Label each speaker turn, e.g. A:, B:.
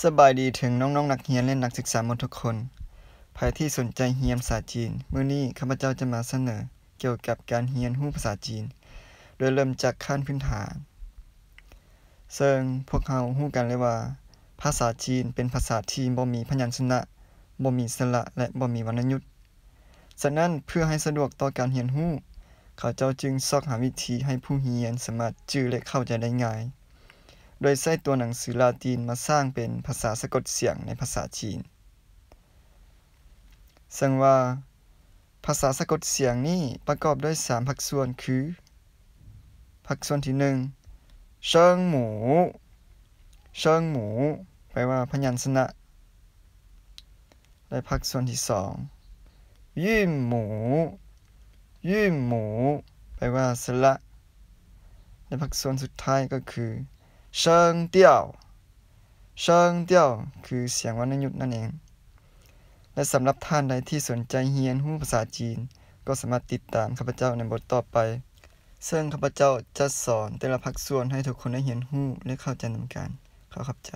A: สบายดีถึงน้องๆนักเรียนและนักศึกษาหมดทุกคนใครที่สนใจเรียนภาษาจีนมื้อนี้ข้าพเจ้าจะมาเสนอเกี่ยวกับการเรียนรู้ภาษาจีนโดยเริ่มจากขั้นพื้นฐานซึ่งพวกเรารู้กันเลยว่าภาษาจีนเป็นภาษาที่บ่มีพยัญชนะบ่มีสระและบ่มีวรรณยุกต์ฉะนั้นเพื่อให้สะดวกต่อการเรียนรู้เขาเจ้าจึงซอกหาวิธีให้ผู้เรียนสามารถจื้อและเข้าใจได้ง่ายโดยใช้ตัวหนังสือลาตินมาสร้างเป็นภาษาสะกดเสียงในภาษาจีนซึ่งว่าภาษาสะกดเสียงนี้ประกอบด้วย3ภาคส่วนคือภาคส่วนที่1เชิงหมูแปลว่าพยัญชนะและภาคส่วนที่2ยื่นหมูแปลว่าสระและภาคส่วนสุดท้ายก็คือเชิงเตี้ยวคือเสียงวรรณยุกต์นั่นเองและสำหรับท่านใดที่สนใจเรียนรู้ภาษาจีนก็สามารถติดตามข้าพเจ้าในบทต่อไปซึ่งข้าพเจ้าจะสอนแต่ละภาคส่วนให้ทุกคนได้เรียนรู้และเข้าใจนำกันขอขอบใจ